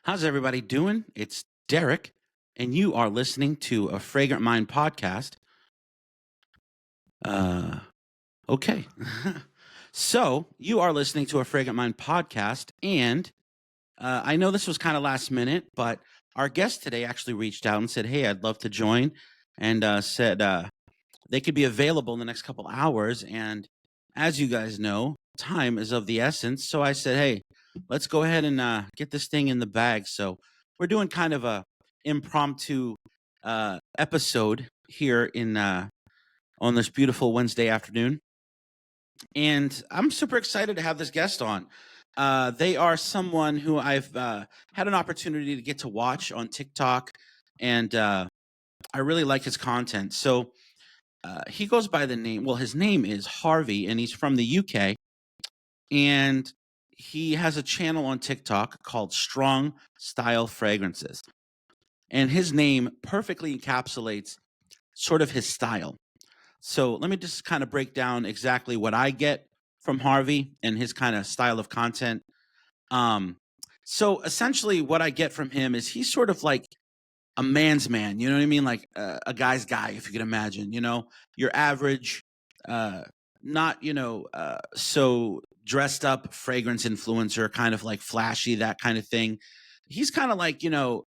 How's everybody doing? It's Derek, and you are listening to a Fragrant Mind podcast. Uh, okay. So, you are listening to a Fragrant Mind podcast, and I know this was kind of last minute, but our guest today actually reached out and said, "Hey, I'd love to join," and said they could be available in the next couple hours. And as you guys know, time is of the essence. So I said, "Hey, let's go ahead and get this thing in the bag." So we're doing kind of a impromptu episode here in on this beautiful Wednesday afternoon, and I'm super excited to have this guest on. They are someone who I've had an opportunity to get to watch on TikTok, and I really like his content. So he goes by the name, well, his name is Harvey, and he's from the UK, and he has a channel on TikTok called Strong Style Fragrances. And his name perfectly encapsulates sort of his style. So let me just kind of break down exactly what I get from Harvey and his kind of style of content. Um, so essentially, what I get from him is he's sort of like a man's man, you know what I mean? Like a guy's guy, if you can imagine, your average, uh, not, so dressed up fragrance influencer, kind of like flashy, that kind of thing. He's kind of like,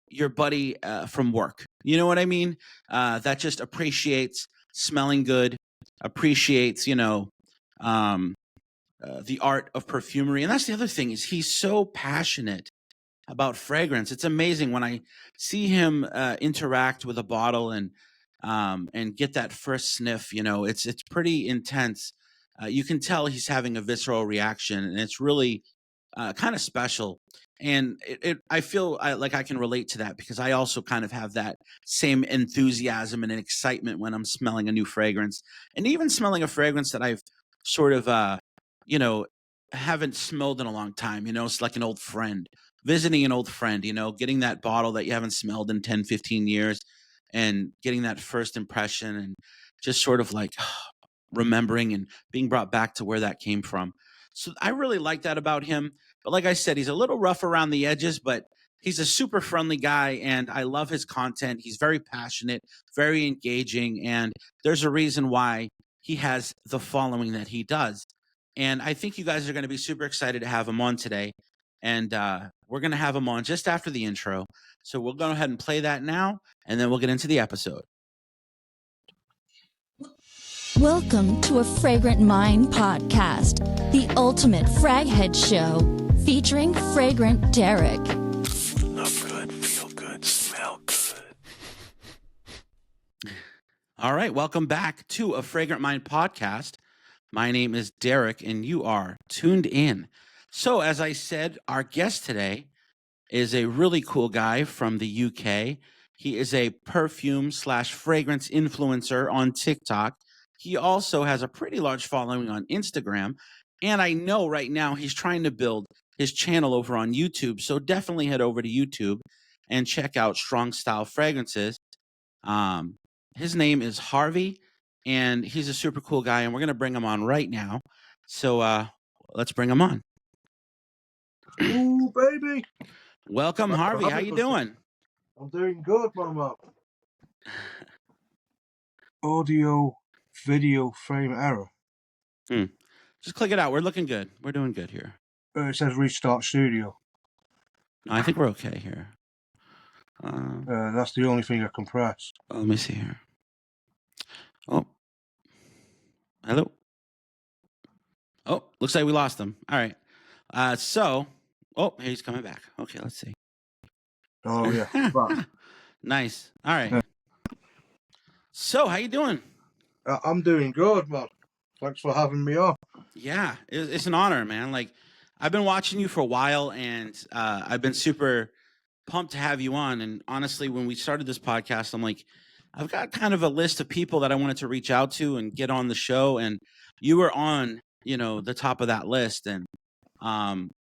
your buddy from work, you know what I mean? That just appreciates smelling good, appreciates, um, the art of perfumery. And that's the other thing is he's so passionate about fragrance. It's amazing when I see him interact with a bottle and get that first sniff. It's pretty intense. You can tell he's having a visceral reaction, and it's really kind of special. And I feel like I can relate to that because I also kind of have that same enthusiasm and excitement when I'm smelling a new fragrance, and even smelling a fragrance that I've sort of, you know, haven't smelled in a long time. It's like an old friend visiting an old friend, getting that bottle that you haven't smelled in 10, 15 years and getting that first impression and just sort of like remembering and being brought back to where that came from. So I really like that about him. But like I said, he's a little rough around the edges, but he's a super friendly guy and I love his content. He's very passionate, very engaging, and there's a reason why he has the following that he does. And I think you guys are going to be super excited to have him on today. And we're going to have him on just after the intro. So we'll go ahead and play that now, and then we'll get into the episode. Welcome to a Fragrant Mind Podcast, the ultimate fraghead show featuring Fragrant Derek. Look good, feel good, smell good. All right, welcome back to a Fragrant Mind Podcast. My name is Derek, and you are tuned in. So, as I said, our guest today is a really cool guy from the UK. He is a perfume/fragrance influencer on TikTok. He also has a pretty large following on Instagram. And I know right now he's trying to build his channel over on YouTube. So definitely head over to YouTube and check out Strong Style Fragrances. His name is Harvey, and he's a super cool guy. And we're going to bring him on right now. So let's bring him on. Ooh, baby. Welcome, Harvey. How you doing? I'm doing good, mama. Audio, video frame error. Just click it out. We're looking good. We're doing good here. It says restart studio. No, I think we're okay here. That's the only thing I can press. Let me see here. Oh, hello. Oh, looks like we lost him. All right. He's coming back. Okay, let's see. Oh, yeah. Nice. All right. So, how you doing? I'm doing good, man. Thanks for having me on. Yeah, it's an honor, man. Like, I've been watching you for a while, and I've been super pumped to have you on. And honestly, when we started this podcast, I'm like, I've got kind of a list of people that I wanted to reach out to and get on the show, and you were on, the top of that list. And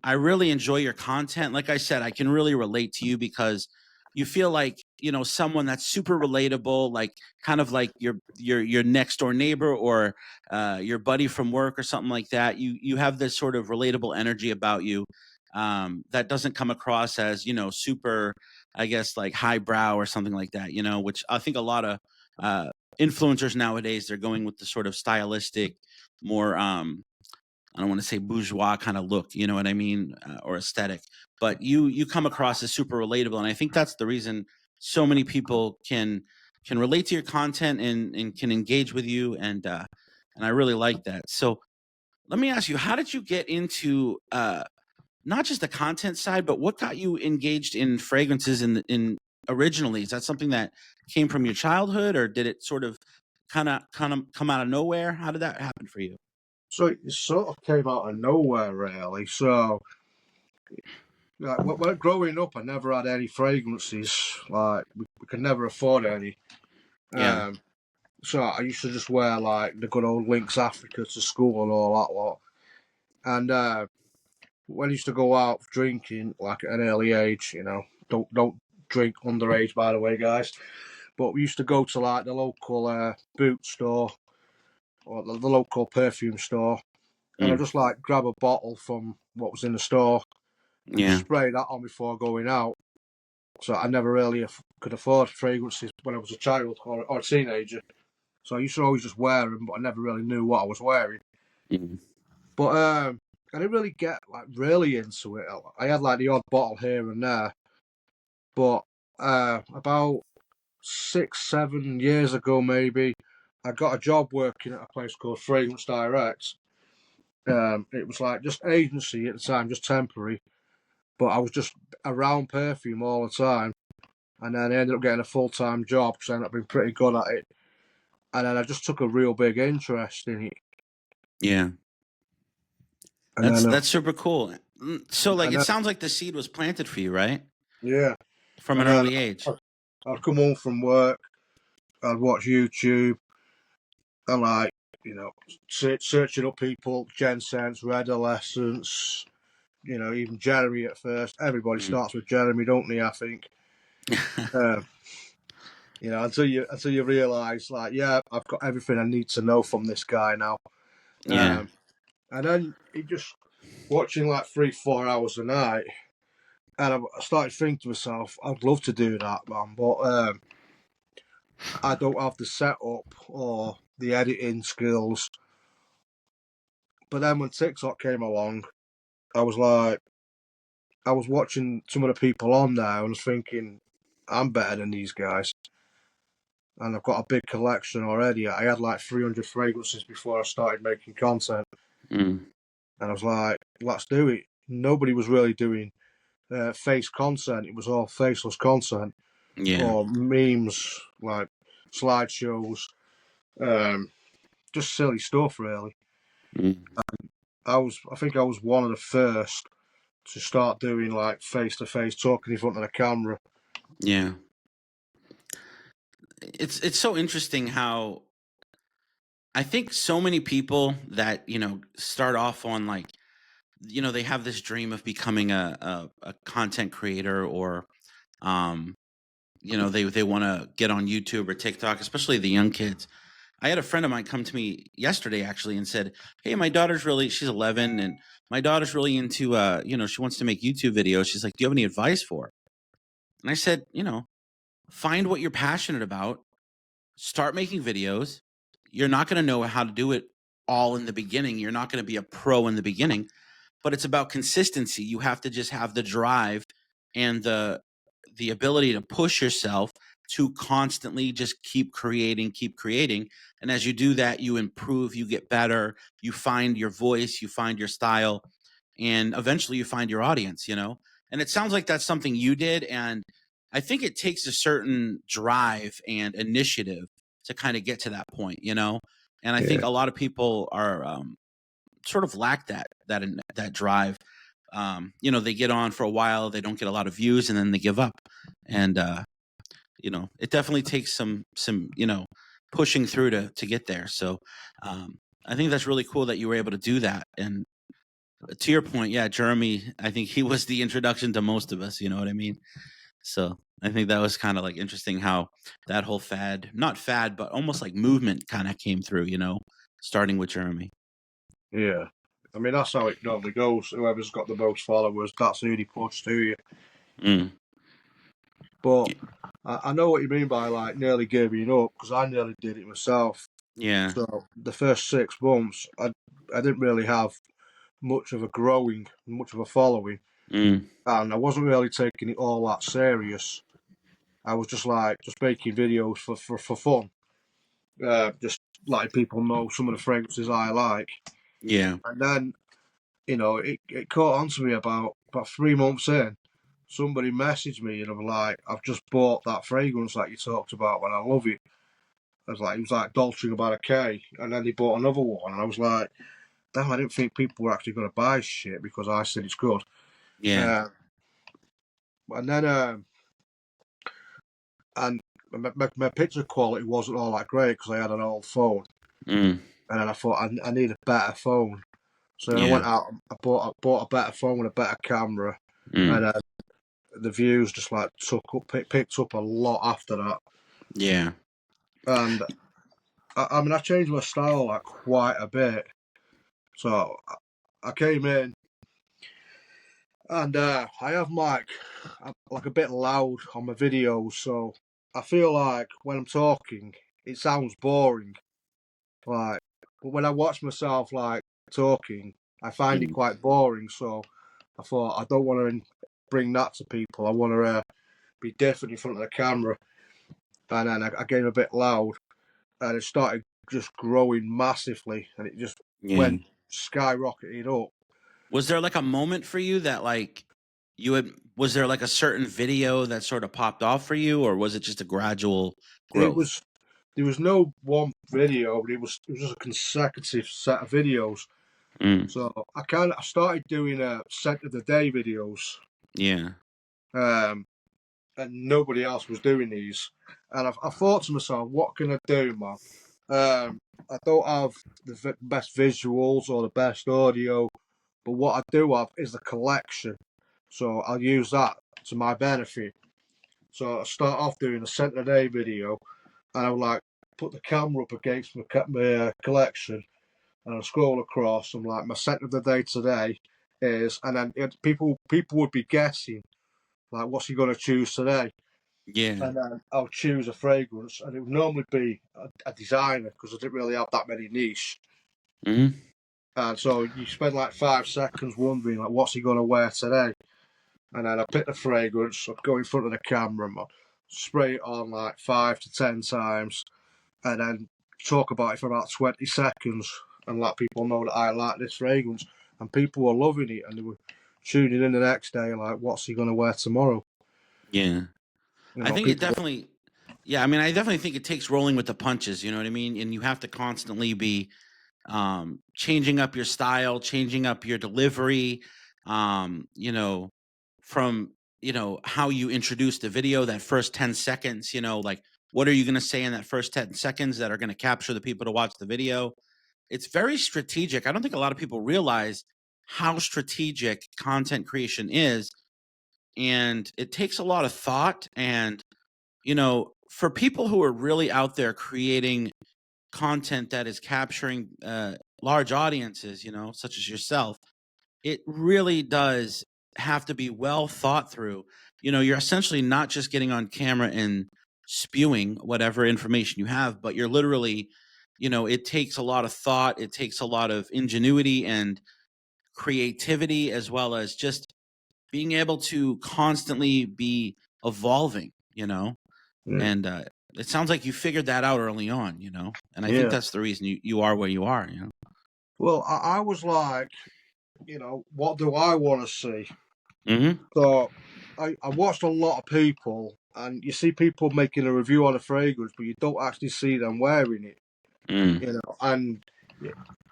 I really enjoy your content. Like I said, I can really relate to you because you feel like, someone that's super relatable, like kind of like your next door neighbor or your buddy from work or something like that. You have this sort of relatable energy about you. that doesn't come across as, super, I guess, like highbrow or something like that, which I think a lot of influencers nowadays, they're going with the sort of stylistic, more, I don't want to say bourgeois kind of look, you know what I mean, or aesthetic. But you come across as super relatable, and I think that's the reason so many people can relate to your content and can engage with you, and I really like that. So let me ask you, how did you get into not just the content side, but what got you engaged in fragrances in originally? Is that something that came from your childhood, or did it sort of kind of come out of nowhere? How did that happen for you? So it sort of came out of nowhere, really. So, like, when growing up, I never had any fragrances. Like, we could never afford any. Yeah. So I used to just wear like the good old Lynx Africa to school and all that lot. And when I used to go out drinking, like at an early age, don't drink underage, by the way, guys. But we used to go to like the local boot store or the local perfume store, and I Mm. just like grab a bottle from what was in the store and just Yeah. spray that on before going out. So I never really could afford fragrances when I was a child or a teenager. So I used to always just wear them, but I never really knew what I was wearing. Mm. But I didn't really get like really into it. I had like the odd bottle here and there, but about 6, 7 years ago, maybe, I got a job working at a place called Fragrance Direct. It was like just agency at the time, just temporary, but I was just around perfume all the time. And then I ended up getting a full-time job because I ended up being pretty good at it. And then I just took a real big interest in it. Yeah. And That's then, that's super cool. So like and it then sounds like the seed was planted for you, right? yeah. From an And then early age. I'd come home from work, I'd watch YouTube, and like, searching up people, Jen Sense, Red Essence, even Jeremy at first. Everybody Mm. starts with Jeremy, don't they? I think. Um, until you realise, like, yeah, I've got everything I need to know from this guy now. Yeah. And then it just watching like 3, 4 hours a night, and I started thinking to myself, I'd love to do that, man, but I don't have the setup or the editing skills. But then when TikTok came along, I was like, I was watching some of the people on there and I was thinking, I'm better than these guys. And I've got a big collection already. I had like 300 fragrances before I started making content. Mm. And I was like, let's do it. Nobody was really doing face content. It was all faceless content Yeah. or memes, like slideshows, just silly stuff, really. Mm. I think I was one of the first to start doing like face-to-face talking in front of the camera. Yeah. It's so interesting how I think so many people that, start off on like, they have this dream of becoming a content creator, or um, they want to get on YouTube or TikTok, especially the young kids. I had a friend of mine come to me yesterday actually and said, "Hey, she's 11, and my daughter's really into she wants to make YouTube videos. She's like, do you have any advice for her?" And I said, find what you're passionate about, start making videos. You're not going to know how to do it all in the beginning. You're not going to be a pro in the beginning, but it's about consistency. You have to just have the drive and the ability to push yourself to constantly just keep creating. And as you do that, you improve, you get better, you find your voice, you find your style, and eventually you find your audience, And it sounds like that's something you did. And I think it takes a certain drive and initiative to kind of get to that point. And I think Yeah. a lot of people are sort of lack that drive. They get on for a while, they don't get a lot of views, and then they give up. And it definitely takes some pushing through to get there. So I think that's really cool that you were able to do that. And to your point, yeah, Jeremy, I think he was the introduction to most of us. You know what I mean? So I think that was kind of like interesting how that whole not fad, but almost like movement kind of came through. Starting with Jeremy. Yeah. I mean, that's how it normally goes. Whoever's got the most followers, that's who they push to you. Mm. But I know what you mean by like nearly giving up, because I nearly did it myself. Yeah. So the first 6 months, I didn't really have much of a following, Mm. and I wasn't really taking it all that serious. I was just making videos for fun, just letting people know some of the fragrances I like. Yeah. And then, it caught on to me about 3 months in. Somebody messaged me and I'm like, I've just bought that fragrance that you talked about and I love it. I was like, it was like Dolce & Gabbana, and then they bought another one, and I was like, damn, I didn't think people were actually going to buy shit because I said it's good. Yeah. And then, and my picture quality wasn't all that great because I had an old phone. Mm. And then I thought I need a better phone. So then I Yeah. went out, I bought a better phone with a better camera, Mm. and the views just like picked up a lot after that. Yeah. And I mean, I changed my style like quite a bit. So I came in, and I have like a bit loud on my videos, so I feel like when I'm talking, it sounds boring. Like, but when I watch myself like talking, I find it Mm. quite boring. So I thought I don't want to bring that to people. I want to be different in front of the camera. And then I came a bit loud, and it started just growing massively, and it just Yeah. went skyrocketing up. Was there like a moment for you that like was there like a certain video that sort of popped off for you, or was it just a gradual growth? There was no one video, but it was just a consecutive set of videos. Mm. So I started doing scent of the day videos, Yeah. and nobody else was doing these. And I thought to myself, what can I do, man? I don't have the best visuals or the best audio, but what I do have is the collection. So I'll use that to my benefit. So I start off doing a scent of the day video, and I'll like put the camera up against my collection, and I'll scroll across. I'm like, my scent of the day today is, and then people would be guessing like, what's he going to choose today? Yeah. And then I'll choose a fragrance, and it would normally be a designer because I didn't really have that many niche. Mm. And so you spend like 5 seconds wondering like, what's he going to wear today? And then I pick the fragrance, I go in front of the camera, man, spray it on like 5 to 10 times, and then talk about it for about 20 seconds and let people know that I like this fragrance. And people were loving it, and they were tuning in the next day like, what's he going to wear tomorrow? Yeah. I think it People. definitely, yeah, I mean, I definitely think it takes rolling with the punches, you know what I mean? And you have to constantly be changing up your style, changing up your delivery, you know, from, how you introduce the video, that first 10 seconds, like what are you going to say in that first 10 seconds that are going to capture the people to watch the video? It's very strategic. I don't think a lot of people realize how strategic content creation is. And it takes a lot of thought. And, for people who are really out there creating content that is capturing large audiences, such as yourself, it really does have to be well thought through. You're essentially not just getting on camera and spewing whatever information you have, but you're literally, it takes a lot of thought, it takes a lot of ingenuity and creativity, as well as just being able to constantly be evolving, Yeah. and it sounds like you figured that out early on, and I think Yeah. that's the reason you are where you are, Well, I was like, what do I want to see? Mm-hmm. So I watched a lot of people, and you see people making a review on a fragrance, but you don't actually see them wearing it, Mm. and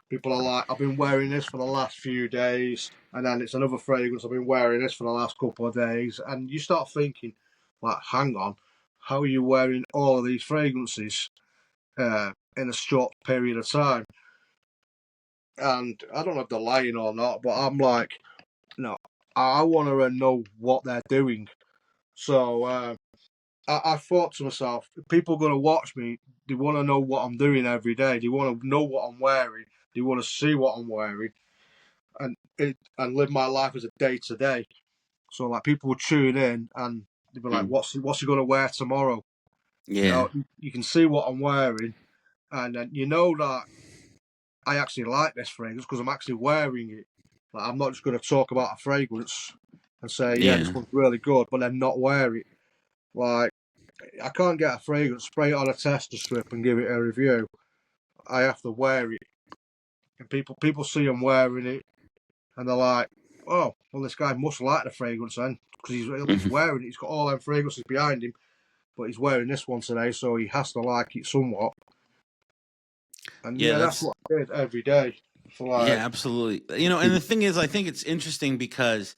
people are like, I've been wearing this for the last few days, and then it's another fragrance, I've been wearing this for the last couple of days, and you start thinking, like, hang on, how are you wearing all of these fragrances in a short period of time? And I don't know if they're lying or not, but I'm like, no, I want to know what they're doing. So I thought to myself, people are going to watch me. They want to know what I'm doing every day. They want to know what I'm wearing. They want to see what I'm wearing. and live my life as a day to day. So like people would tune in and they'd be like, "What's he going to wear tomorrow?" Yeah. You can see what I'm wearing, and then you know that I actually like this fragrance because I'm actually wearing it. Like, I'm not just going to talk about a fragrance and say, "Yeah, this one's really good," but then not wear it. Like, I can't get a fragrance, spray it on a tester strip, and give it a review. I have to wear it, and people see I'm wearing it, and they're like, "Oh, well, this guy must like the fragrance then, because he's wearing it. He's got all them fragrances behind him, but he's wearing this one today, so he has to like it somewhat." And Yeah, that's what I did every day. So like, yeah, absolutely. You know, and the thing is, I think it's interesting because,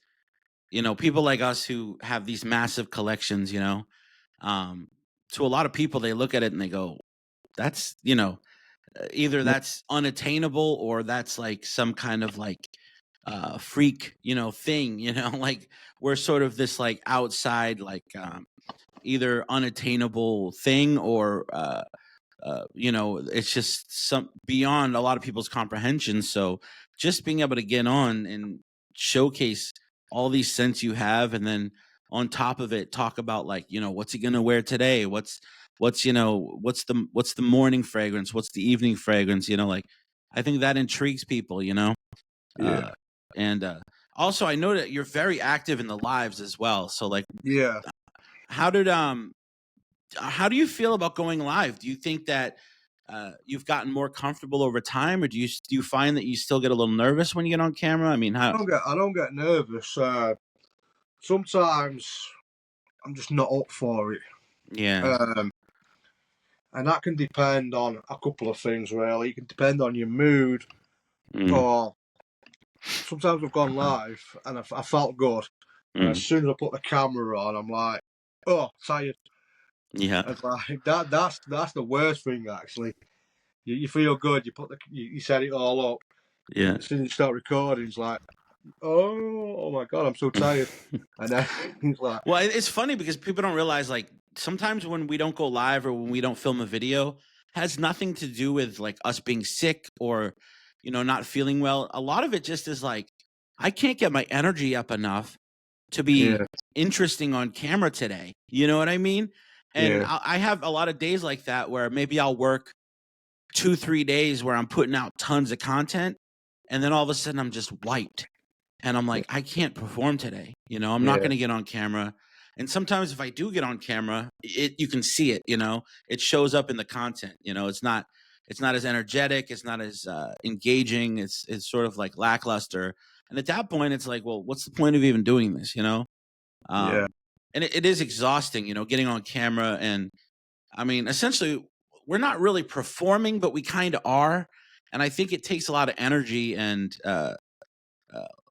you know, people like us who have these massive collections, you know, to a lot of people, they look at it and they go, that's, you know, either that's unattainable or that's like some kind of like freak, you know, thing, you know, like we're sort of this like outside, like either unattainable thing or, you know, it's just some beyond a lot of people's comprehension. So just being able to get on and showcase all these scents you have, and then on top of it, talk about like, you know, what's he gonna wear today? What's you know, what's the morning fragrance? What's the evening fragrance? You know, like I think that intrigues people. You know, yeah, and also I know that you're very active in the lives as well. So like, yeah. how did how do you feel about going live? Do you think that you've gotten more comfortable over time, or do you find that you still get a little nervous when you get on camera? I mean, how? I don't get nervous. Sometimes I'm just not up for it. Yeah. Um, and that can depend on a couple of things, really. It can depend on your mood, or sometimes I've gone live and I felt good. And as soon as I put the camera on, I'm like, oh, tired. Yeah. And like that's the worst thing, actually. You feel good, you set it all up. Yeah. As soon as you start recording, it's like, oh my God, I'm so tired. And then it's like, Well, it's funny because people don't realize like sometimes when we don't go live or when we don't film a video has nothing to do with like us being sick or, you know, not feeling well. A lot of it just is like, I can't get my energy up enough to be yeah, interesting on camera today. You know what I mean? And yeah, I have a lot of days like that where maybe I'll work 2-3 days where I'm putting out tons of content, and then all of a sudden I'm just wiped. And I'm like, I can't perform today. You know, I'm not yeah, going to get on camera. And sometimes if I do get on camera, you can see it, you know, it shows up in the content. You know, it's not as energetic, it's not as engaging, it's sort of like lackluster. And at that point it's like, well, what's the point of even doing this, you know? yeah. And it is exhausting, you know, getting on camera. And I mean, essentially we're not really performing, but we kind of are. And I think it takes a lot of energy and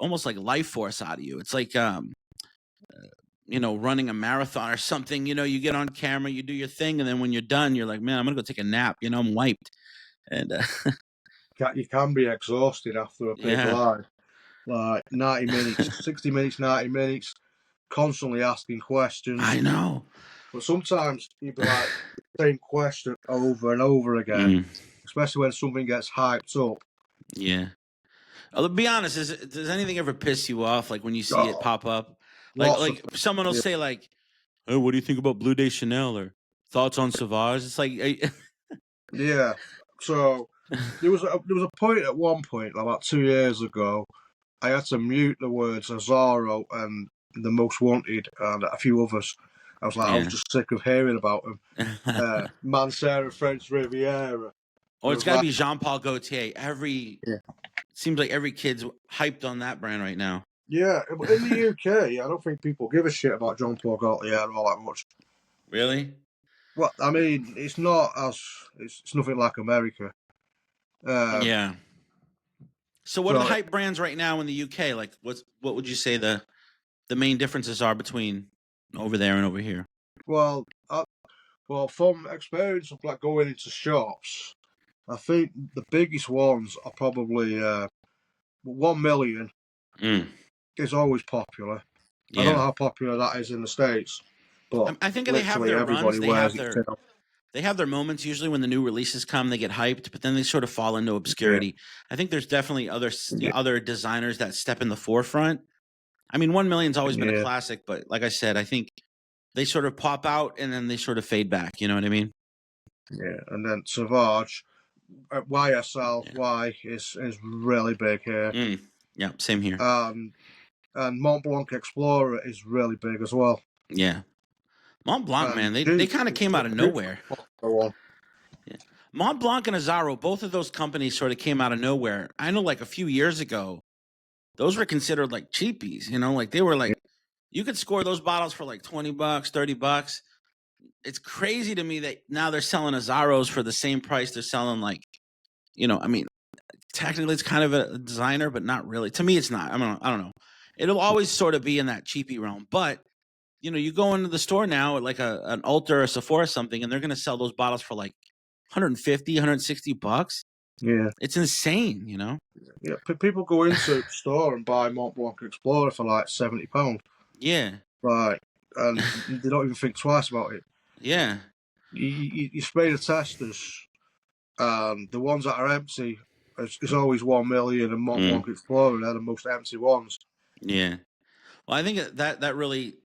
almost like life force out of you. It's like, you know, running a marathon or something. You know, you get on camera, you do your thing, and then when you're done, you're like, man, I'm gonna go take a nap. You know, I'm wiped. And You can be exhausted after a big yeah, live. Like 90 minutes, 60 minutes, 90 minutes, constantly asking questions. I know. But sometimes you'd be like, the same question over and over again, especially when something gets hyped up. Yeah. Be honest. Does anything ever piss you off? Like when you see it Oh, pop up, lots of like someone will yeah. say like, "Oh, what do you think about Blue Day Chanel?" or "Thoughts on Sauvage?" It's like, Yeah. So there was a point at one point about 2 years ago. I had to mute the words Azaro and The Most Wanted and a few others. I was just sick of hearing about them. Mancera, French Riviera. Or It it's was got to like, be Jean Paul Gaultier. yeah. Seems like every kid's hyped on that brand right now. Yeah, but in the UK, I don't think people give a shit about Jean Paul Gaultier all that much. Really? Well, I mean, it's nothing like America. Yeah. So what are the So, hype brands right now in the UK? Like what would you say the main differences are between over there and over here? well, from experience of like going into shops, I think the biggest ones are probably 1 million Mm, is always popular. I don't know yeah. how popular that is in the States, but I think they have literally their runs. everybody They wears have it their still. they have their moments usually when the new releases come, they get hyped, but then they sort of fall into obscurity. I think there's definitely other designers that step in the forefront. I mean, 1 Million's always been a classic, but like I said, I think they sort of pop out and then they sort of fade back. You know what I mean? Yeah, and then Sauvage, YSL is really big here. Yeah, same here. And Mont Blanc Explorer is really big as well. Yeah. Mont Blanc, man, they kind of came out of nowhere. Yeah. Mont Blanc and Azzaro, both of those companies sort of came out of nowhere. I know, like a few years ago, those were considered like cheapies. You know, like they were like you could score those bottles for like $20, $30. It's crazy to me that now they're selling Azzaros for the same price they're selling, like, you know, I mean, technically it's kind of a designer, but not really. To me, it's not. I don't know. It'll always sort of be in that cheapy realm, but you know, you go into the store now at like an Ulta or a Sephora or something, and they're going to sell those bottles for like $150, $160. Yeah. It's insane, you know? Yeah, people go into the store and buy Mont Blanc Explorer for like £70. Yeah. Right. And they don't even think twice about it. Yeah. You spray the testers, the ones that are empty, it's always 1 million, and Mont Blanc Explorer, they're the most empty ones. Yeah. Well, I think that really,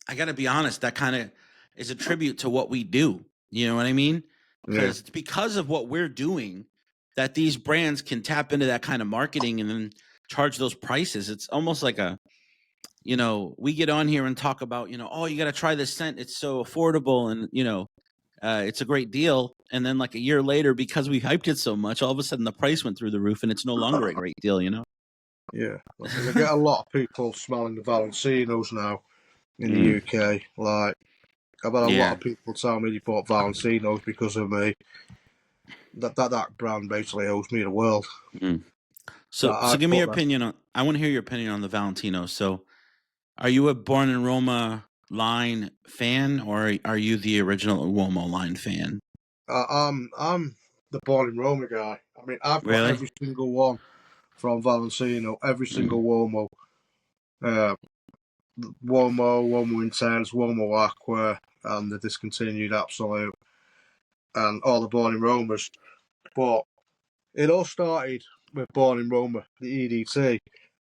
I got to be honest, that kind of is a tribute to what we do. You know what I mean? Because it's because of what we're doing that these brands can tap into that kind of marketing and then charge those prices. It's almost like you know, we get on here and talk about, you know, oh, you got to try this scent. It's so affordable and, you know, it's a great deal. And then like a year later, because we hyped it so much, all of a sudden the price went through the roof and it's no longer a great deal, you know? Yeah. I get a lot of people smelling the Valentinos now in the UK. Like, I've had a lot of people tell me they bought Valentinos because of me. That brand basically owes me the world. So give me your opinion I want to hear your opinion on the Valentino. So are you a Born in Roma line fan, or are you the original Uomo line fan? I'm the Born in Roma guy. I mean, I've got every single one from Valentino, every single Uomo. Uomo Intense, Uomo Aqua, and the discontinued Absolute, and all the Born in Romas. But it all started with Born in Roma, the EDT,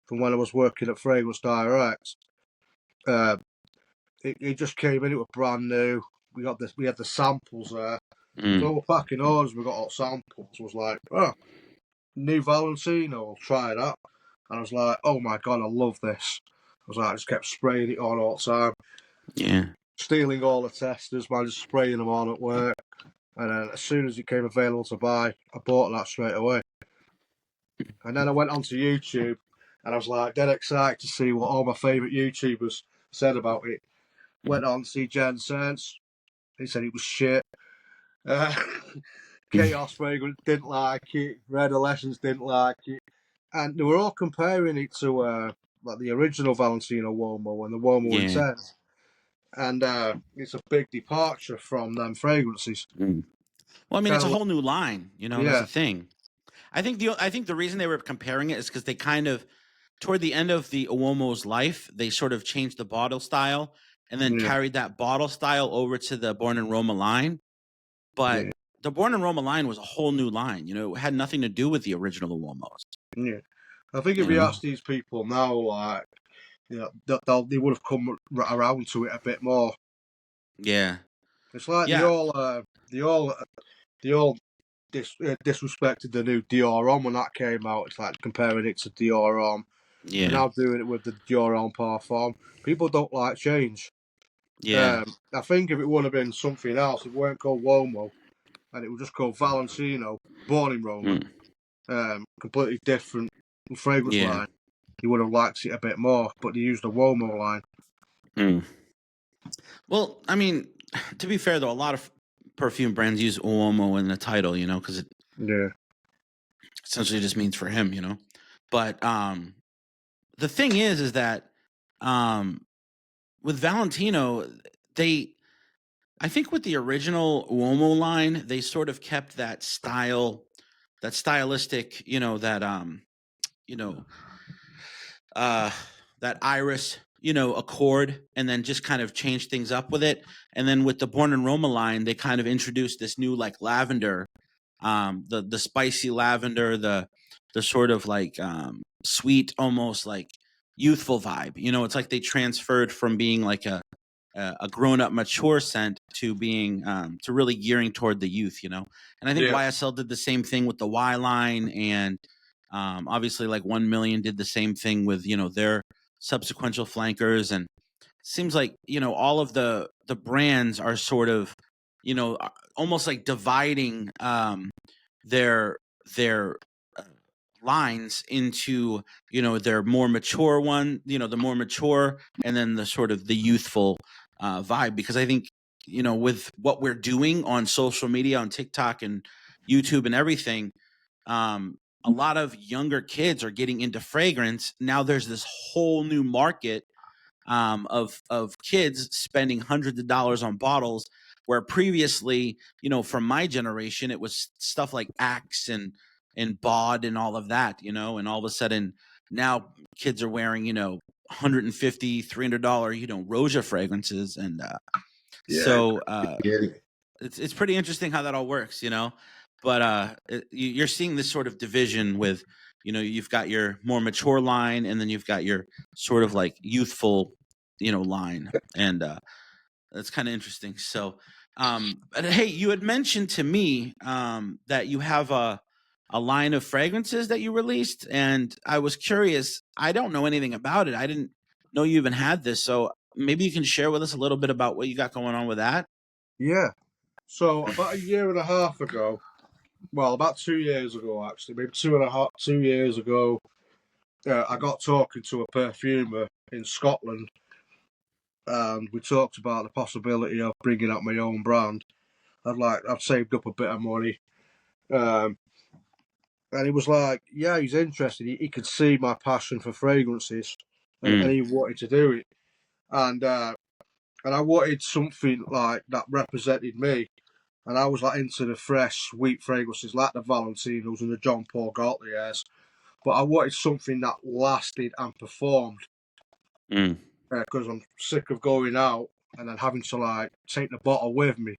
from when I was working at Fragrance Direct. It just came in, it was brand new. We had the samples there. So we're packing orders, we got all samples. I was like, oh, new Valentino, I'll try that. And I was like, oh my God, I love this. I just kept spraying it on all the time. Yeah. Stealing all the testers, man, just spraying them on at work. And then as soon as it came available to buy, I bought that straight away. And then I went onto YouTube and I was like dead excited to see what all my favourite YouTubers said about it. Went on to see Jen Sense. He said it was shit. Chaos Fragrance didn't like it. Red Lessons didn't like it. And they were all comparing it to like the original Valentino Uomo and the Uomo Intense. And it's a big departure from them fragrances. Well, I mean, it's a whole new line, you know, that's the thing. I think the reason they were comparing it is because they kind of, toward the end of the Uomo's life, they sort of changed the bottle style and then carried that bottle style over to the Born in Roma line. But the Born in Roma line was a whole new line. You know, it had nothing to do with the original Uomos. Yeah. I think if you ask these people now, like, you know, they would have come around to it a bit more. Yeah. It's like they all disrespected the new Dior Homme when that came out. It's like comparing it to Dior Homme. Yeah. Now doing it with the Dior Homme Parfum. People don't like change. Yeah. I think if it would have been something else, it weren't called Uomo, and it would just called Valentino, Born in Roma, completely different fragrance line, you would have liked it a bit more, but they used the Uomo line. Well, I mean, to be fair though, a lot of perfume brands use Uomo in the title, you know, because it essentially just means for him, you know. But the thing is that with Valentino, I think with the original Uomo line, they sort of kept that style, that stylistic, you know, that that iris, accord and then just kind of change things up with it. And then with the Born in Roma line, they kind of introduced this new like lavender, the spicy lavender, the sort of like sweet, almost like youthful vibe. It's like they transferred from being like a grown up, mature scent to being to really gearing toward the youth. And I think YSL did the same thing with the Y line, and obviously like 1 Million did the same thing with their subsequential flankers. And seems like all of the brands are sort of almost like dividing their lines into their more mature one, the more mature, and then the sort of the youthful vibe. Because I think with what we're doing on social media, on TikTok and YouTube and everything, a lot of younger kids are getting into fragrance. Now there's this whole new market of kids spending hundreds of dollars on bottles, where previously, from my generation, it was stuff like Axe and Bod and all of that, and all of a sudden now kids are wearing, $150, $300, Roja fragrances. And so it's pretty interesting how that all works, but you're seeing this sort of division with, you've got your more mature line, and then you've got your sort of like youthful, line. And that's kind of interesting. So, but hey, you had mentioned to me that you have a line of fragrances that you released, and I was curious. I don't know anything about it. I didn't know you even had this. So maybe you can share with us a little bit about what you got going on with that. Yeah. So about a year and a half ago, well, about 2 years ago, actually, maybe 2 years ago, I got talking to a perfumer in Scotland, and we talked about the possibility of bringing out my own brand. I've saved up a bit of money, and he was like, yeah, he's interested. He could see my passion for fragrances, and he wanted to do it. And I wanted something like that represented me. And I was like into the fresh, sweet fragrances like the Valentinos and the John Paul Gaultiers. But I wanted something that lasted and performed. Because I'm sick of going out and then having to like take the bottle with me.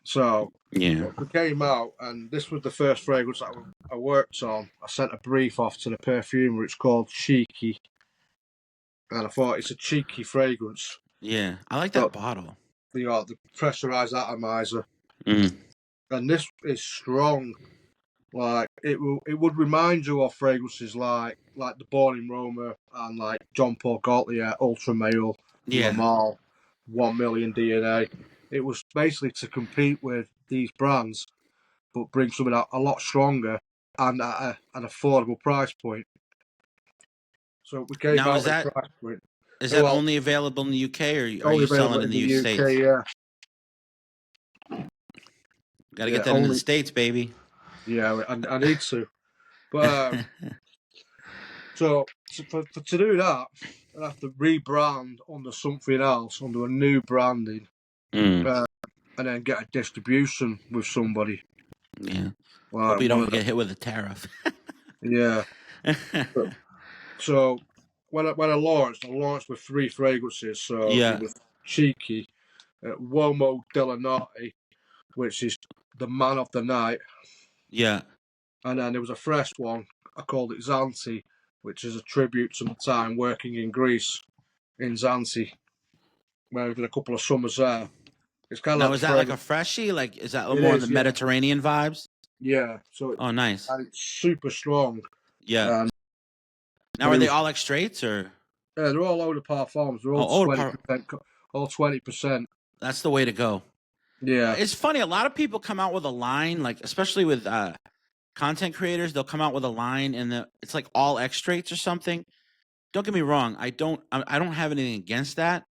So we came out, and this was the first fragrance that I worked on. I sent a brief off to the perfumer. It's called Cheeky. And I thought it's a cheeky fragrance. Yeah, I like that bottle. The pressurized atomizer. And this is strong. Like it would remind you of fragrances like the Born in Roma and like John Paul Gaultier, Ultra Male, Lamal, 1 Million DNA. It was basically to compete with these brands, but bring something out a lot stronger and at an affordable price point. So we came out with a price point. Is that only available in the UK, or are you selling in the States? Yeah. Got to get that in the States, baby. Yeah, I need to. But so to do that, I'd have to rebrand under something else, under a new branding, and then get a distribution with somebody. Yeah. Hope you don't get hit with a tariff. Yeah. So when I launched with 3 fragrances. So it was Cheeky, Uomo della Notte, which is the man of the night. Yeah. And then there was a fresh one. I called it Zante, which is a tribute to my time working in Greece, in Zante, where I did a couple of summers there. It's kind of now, is that like a freshie? Like, is that more the Mediterranean vibes? Yeah. So nice. And it's super strong. Yeah. Now, are they all like straights, or? Yeah, they're all eau de parfums. They're all 20%. All 20%. That's the way to go. Yeah. It's funny. A lot of people come out with a line, like especially with content creators. They'll come out with a line, and it's like all extracts or something. Don't get me wrong. I don't have anything against that.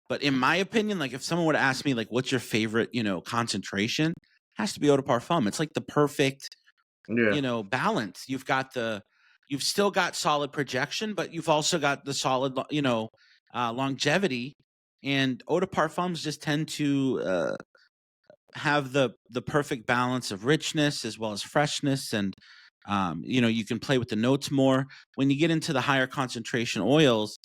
But in my opinion, like if someone would ask me, like, what's your favorite, concentration, it has to be eau de parfum. It's like the perfect, balance. You've still got solid projection, but you've also got the solid, longevity. And eau de parfums just tend to have the perfect balance of richness as well as freshness. And, you can play with the notes more. When you get into the higher concentration oils,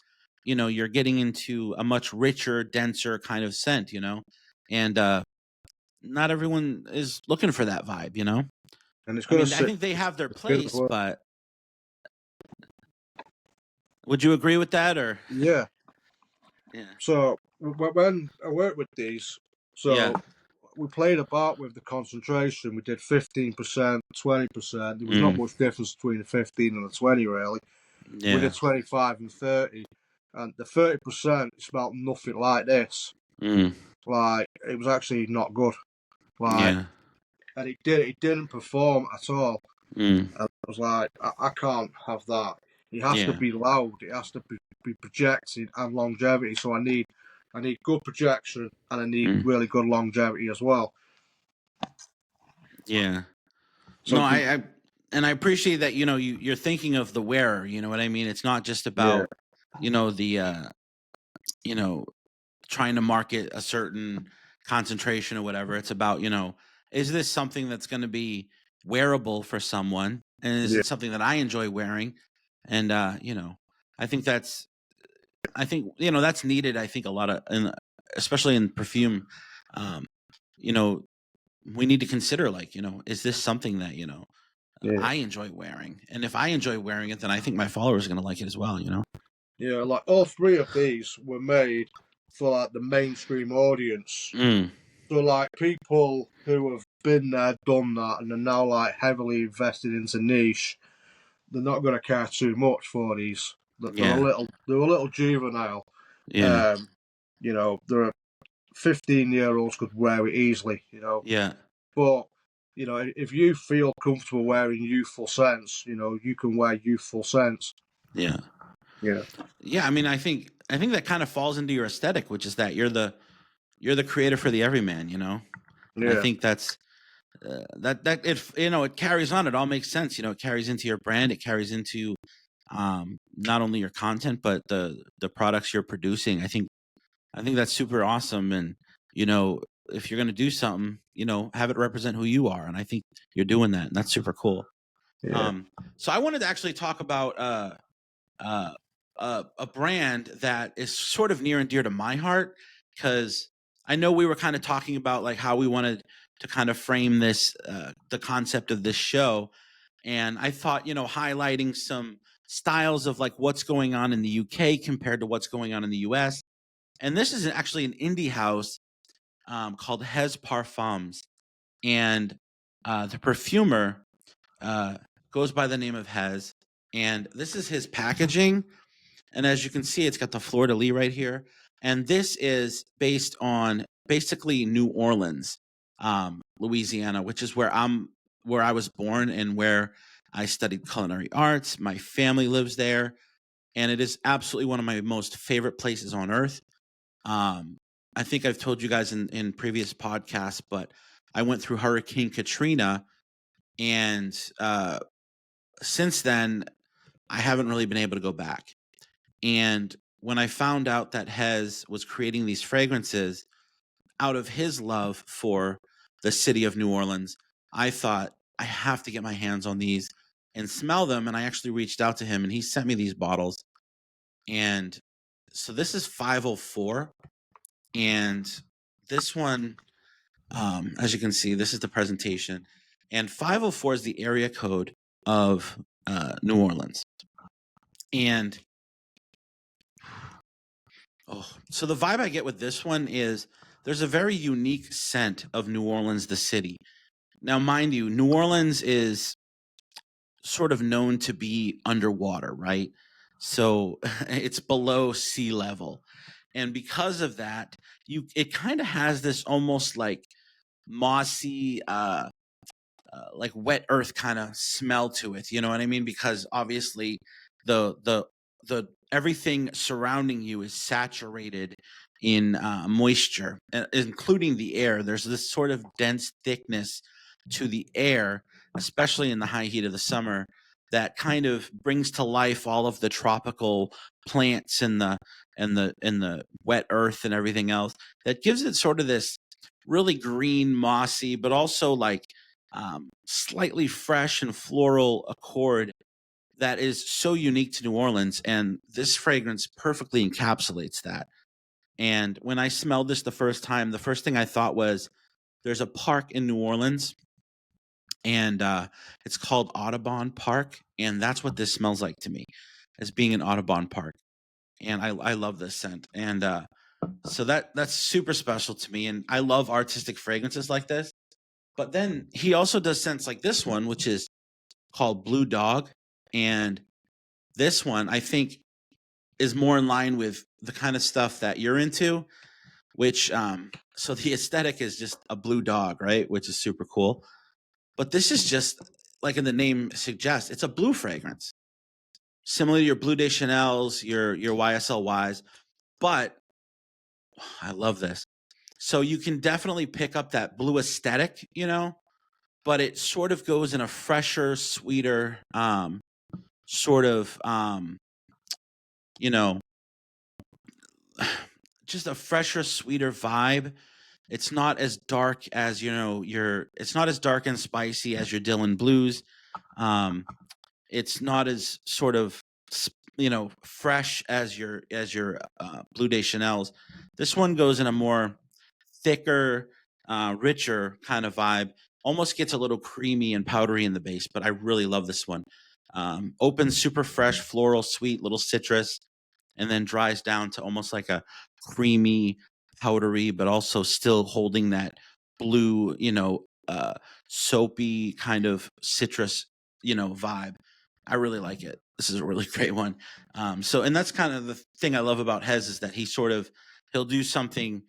you're getting into a much richer, denser kind of scent, and not everyone is looking for that vibe, And it's I going to mean, I sit. think they have their It's going place, to, but would you agree with that, or? yeah. Yeah. So when I worked with these, Yeah. we played about with the concentration. We did 15%, 20%. There was not much difference between the 15 and the 20, really. We Yeah. did 25 and 30. And the 30% smelled nothing like this. Like, it was actually not good. Like, Yeah. and it didn't perform at all. Mm. And I was like, I can't have that. It has to Yeah. be loud. It has to be projected and longevity. So I need good projection and I need really good longevity as well. Yeah. So No, I appreciate that, you're thinking of the wearer, you know what I mean? It's not just about, the, trying to market a certain concentration or whatever. It's about, is this something that's going to be wearable for someone? And is yeah, it something that I enjoy wearing? And, I think that's needed. I think a lot especially in perfume, um, you know, we need to consider, like, is this something that, yeah, I enjoy wearing? And if I enjoy wearing it, then I think my followers are going to like it as well, yeah. Like all three of these were made for like the mainstream audience. So like people who have been there, done that, and are now like heavily invested into niche, they're not going to care too much for these. They're Yeah. a little juvenile. Yeah. They're 15-year-olds could wear it easily. Yeah. But if you feel comfortable wearing youthful scents, you can wear youthful scents. Yeah. Yeah. Yeah. I mean, I think that kind of falls into your aesthetic, which is that you're the creator for the everyman, And I think that's that it carries on. It all makes sense. It carries into your brand. It carries into not only your content, but the products you're producing. I think that's super awesome. And, if you're going to do something, have it represent who you are. And I think you're doing that. And that's super cool. Yeah. So I wanted to actually talk about a brand that is sort of near and dear to my heart, because I know we were kind of talking about like how we wanted to kind of frame this, the concept of this show. And I thought, highlighting some styles of like what's going on in the UK compared to what's going on in the US. And this is actually an indie house called Hes Parfums. And the perfumer goes by the name of Hes. And this is his packaging. And as you can see, it's got the fleur de lis right here. And this is based on basically New Orleans, Louisiana, which is where I was born and where I studied culinary arts. My family lives there. And it is absolutely one of my most favorite places on earth. I think I've told you guys in previous podcasts, but I went through Hurricane Katrina. And since then, I haven't really been able to go back. And when I found out that Hes was creating these fragrances out of his love for the city of New Orleans, I thought I have to get my hands on these and smell them. And I actually reached out to him and he sent me these bottles. And so this is 504. And this one, as you can see, this is the presentation. And 504 is the area code of New Orleans. And so the vibe I get with this one is there's a very unique scent of New Orleans, the city. Now, mind you, New Orleans is sort of known to be underwater, right? So it's below sea level. And because of that, it kind of has this almost like mossy, like wet earth kind of smell to it. You know what I mean? Because obviously the everything surrounding you is saturated in moisture, including the air. There's this sort of dense thickness to the air, especially in the high heat of the summer, that kind of brings to life all of the tropical plants and the wet earth and everything else. That gives it sort of this really green, mossy, but also like slightly fresh and floral accord that is so unique to New Orleans, and this fragrance perfectly encapsulates that. And when I smelled this the first time, the first thing I thought was, there's a park in New Orleans, and it's called Audubon Park, and that's what this smells like to me, as being an Audubon Park. And I love this scent, and so that's super special to me. And I love artistic fragrances like this. But then he also does scents like this one, which is called Blue Dog, and this one I think is more in line with the kind of stuff that you're into, which so the aesthetic is just a blue dog, right? Which is super cool. But this is just, like in the name suggests, it's a blue fragrance, similar to your Bleu de Chanel's, your YSL Ys. But I love this. So you can definitely pick up that blue aesthetic, but it sort of goes in a fresher, sweeter, sort of, just a fresher, sweeter vibe. It's not as dark as, it's not as dark and spicy as your Dylan Blues. It's not as sort of, fresh as your Bleu de Chanel's. This one goes in a more thicker, richer kind of vibe. Almost gets a little creamy and powdery in the base, but I really love this one. Opens super fresh, floral, sweet, little citrus, and then dries down to almost like a creamy, powdery, but also still holding that blue, soapy kind of citrus, vibe. I really like it. This is a really great one. And that's kind of the thing I love about Hez, is that he'll do something,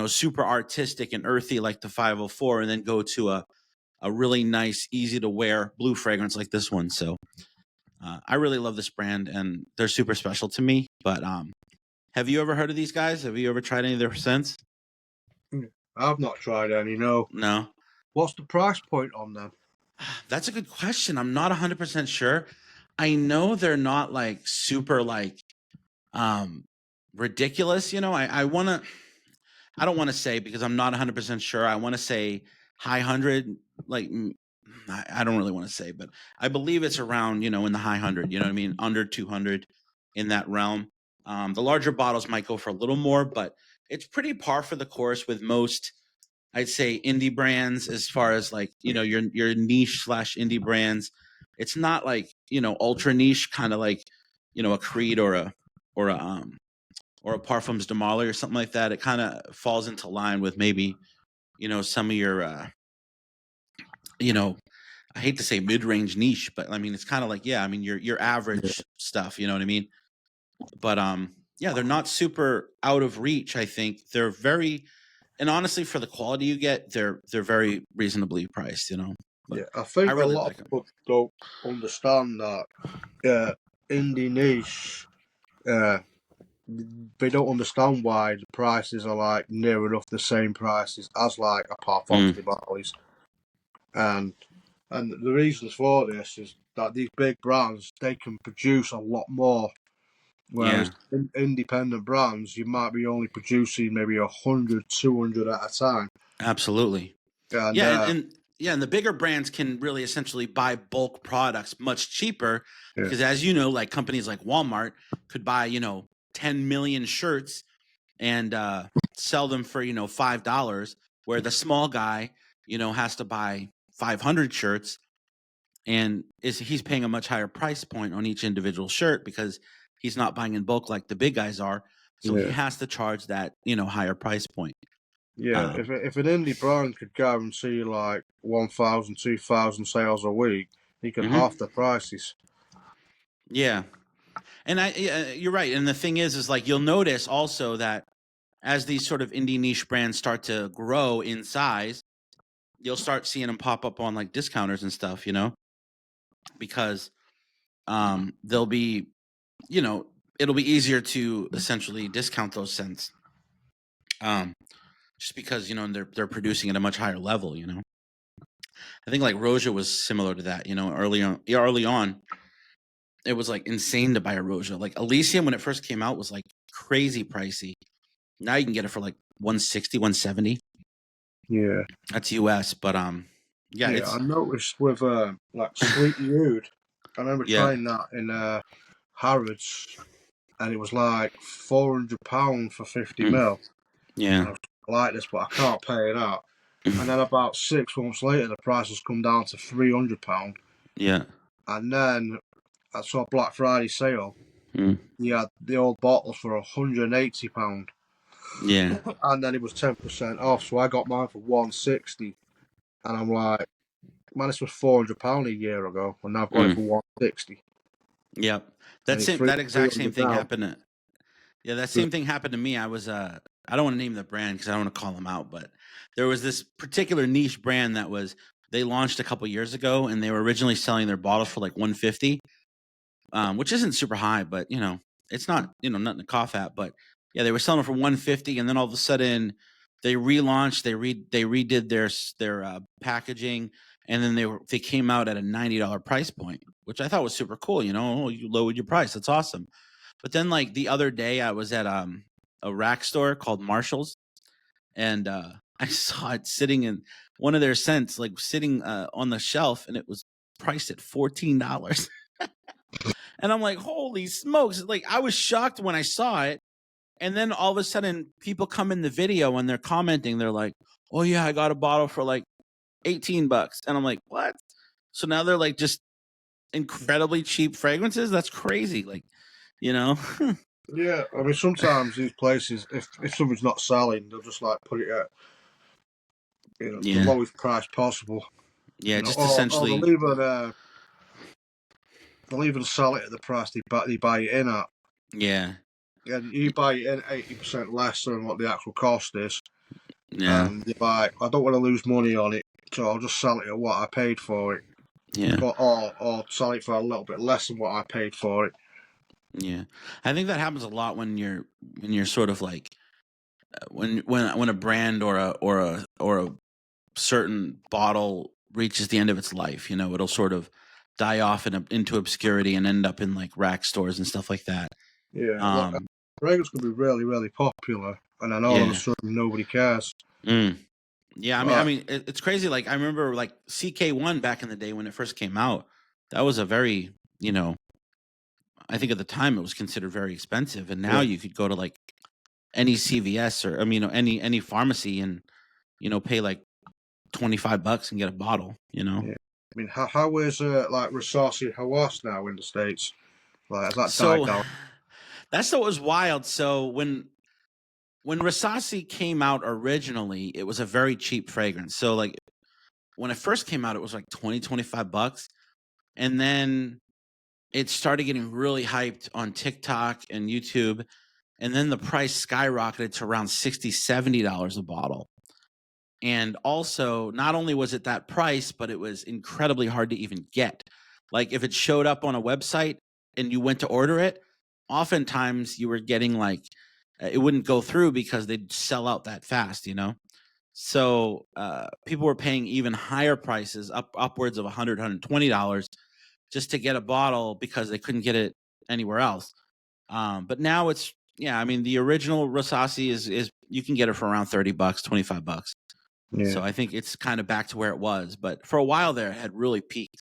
super artistic and earthy like the 504, and then go to a really nice, easy to wear blue fragrance like this one. So I really love this brand, and they're super special to me. But have you ever heard of these guys? Have you ever tried any of their scents? I've not tried any, no. No. What's the price point on them? That's a good question. I'm not 100% sure. I know they're not like super like ridiculous. I don't want to say, because I'm not 100% sure. I want to say high 100, like I don't really want to say, but I believe it's around, in the high 100, you know what I mean? Under 200, in that realm. The larger bottles might go for a little more, but it's pretty par for the course with most, I'd say, indie brands, as far as like, your niche / indie brands. It's not like, ultra niche, kind of like, a Creed or a Parfums de Marly or something like that. It kind of falls into line with maybe, some of your, I hate to say mid-range niche, but I mean, it's kind of like, your average stuff, you know what I mean? But they're not super out of reach. I think they're very, and honestly, for the quality you get, they're very reasonably priced, But I think really a lot like of people don't understand that indie niche. They don't understand why the prices are like near enough the same prices as like a Parfums de Marly's. And the reasons for this is that these big brands, they can produce a lot more, whereas independent brands, you might be only producing maybe 100, 200 at a time. Absolutely. And, and the bigger brands can really essentially buy bulk products much cheaper, because as you know, like companies like Walmart could buy, 10 million shirts and sell them for, $5, where the small guy, has to buy 500 shirts, and he's paying a much higher price point on each individual shirt because he's not buying in bulk like the big guys are. So he has to charge that, higher price point. Yeah, if an indie brand could guarantee like 1,000, 2,000 sales a week, he could half the prices. Yeah. And you're right. And the thing is like, you'll notice also that as these sort of indie niche brands start to grow in size, you'll start seeing them pop up on like discounters and stuff, because they'll be, it'll be easier to essentially discount those scents. Just because, they're producing at a much higher level, I think like Roja was similar to that, early on. It was like insane to buy a Roja. Like Elysium, when it first came out, was like crazy pricey. Now you can get it for like 160, 170. Yeah. That's US, but I noticed with like Sleepy Oud, I remember Yeah. trying that in Harrods, and it was like £400 for 50 mil. Yeah. And I was like this, but I can't pay that. And then about 6 months later, the price has come down to £300. Yeah. And then I saw Black Friday sale. Mm. You had the old bottles for £180. Yeah. And then it was 10% off. So I got mine for £160. And I'm like, man, this was £400 a year ago. And now I've got it for £160. Yep. And it's That exact same 300 thing now. happened. Yeah, that same thing happened to me. I was I don't want to name the brand because I don't want to call them out, but there was this particular niche brand that they launched a couple years ago, and they were originally selling their bottles for like $150, which isn't super high, but it's not nothing to cough at. But yeah, they were selling it for $150, and then all of a sudden they relaunched, they redid their packaging, and then they came out at a $90 price point, which I thought was super cool. You lowered your price, that's awesome. But then, like the other day, I was at a rack store called Marshall's, and I saw it sitting in one of their scents, like sitting on the shelf, and it was priced at $14. And I'm like, holy smokes! Like I was shocked when I saw it, and then all of a sudden, people come in the video and they're commenting. They're like, "Oh yeah, I got a bottle for like $18," and I'm like, "What?" So now they're like just incredibly cheap fragrances. That's crazy. Like, you know. Yeah, I mean, sometimes these places, if something's not selling, they'll just like put it at the Yeah. lowest price possible. Yeah, just or essentially. they'll even sell it at the price they buy it in at. Yeah. And you buy it in 80% less than what the actual cost is. Yeah. And you're like, I don't want to lose money on it, so I'll just sell it at what I paid for it. Yeah. Or sell it for a little bit less than what I paid for it. Yeah. I think that happens a lot when you're sort of like when a brand or a certain bottle reaches the end of its life, it'll sort of die off into obscurity and end up in like rack stores and stuff like that. Yeah, fragrance can be really, really popular, and then all of a sudden nobody cares. Yeah, I mean, it's crazy. Like I remember, like CK1 back in the day when it first came out, that was a very, I think at the time it was considered very expensive, and now you could go to like any CVS or any pharmacy and pay like $25 and get a bottle. Yeah. I mean, how is like Rasasi Hawass now in the States? Like, has that died down? That's what was wild. So when Rasasi came out originally, it was a very cheap fragrance. So like when it first came out, it was like $25. And then it started getting really hyped on TikTok and YouTube. And then the price skyrocketed to around $60, $70 a bottle. And also, not only was it that price, but it was incredibly hard to even get. Like if it showed up on a website and you went to order it, oftentimes you were getting like, it wouldn't go through because they'd sell out that fast, So people were paying even higher prices, upwards of $100, $120 just to get a bottle because they couldn't get it anywhere else. But now it's, I mean, the original Rasasi is you can get it for around $30, $25. Yeah. So I think it's kind of back to where it was. But for a while there, it had really peaked.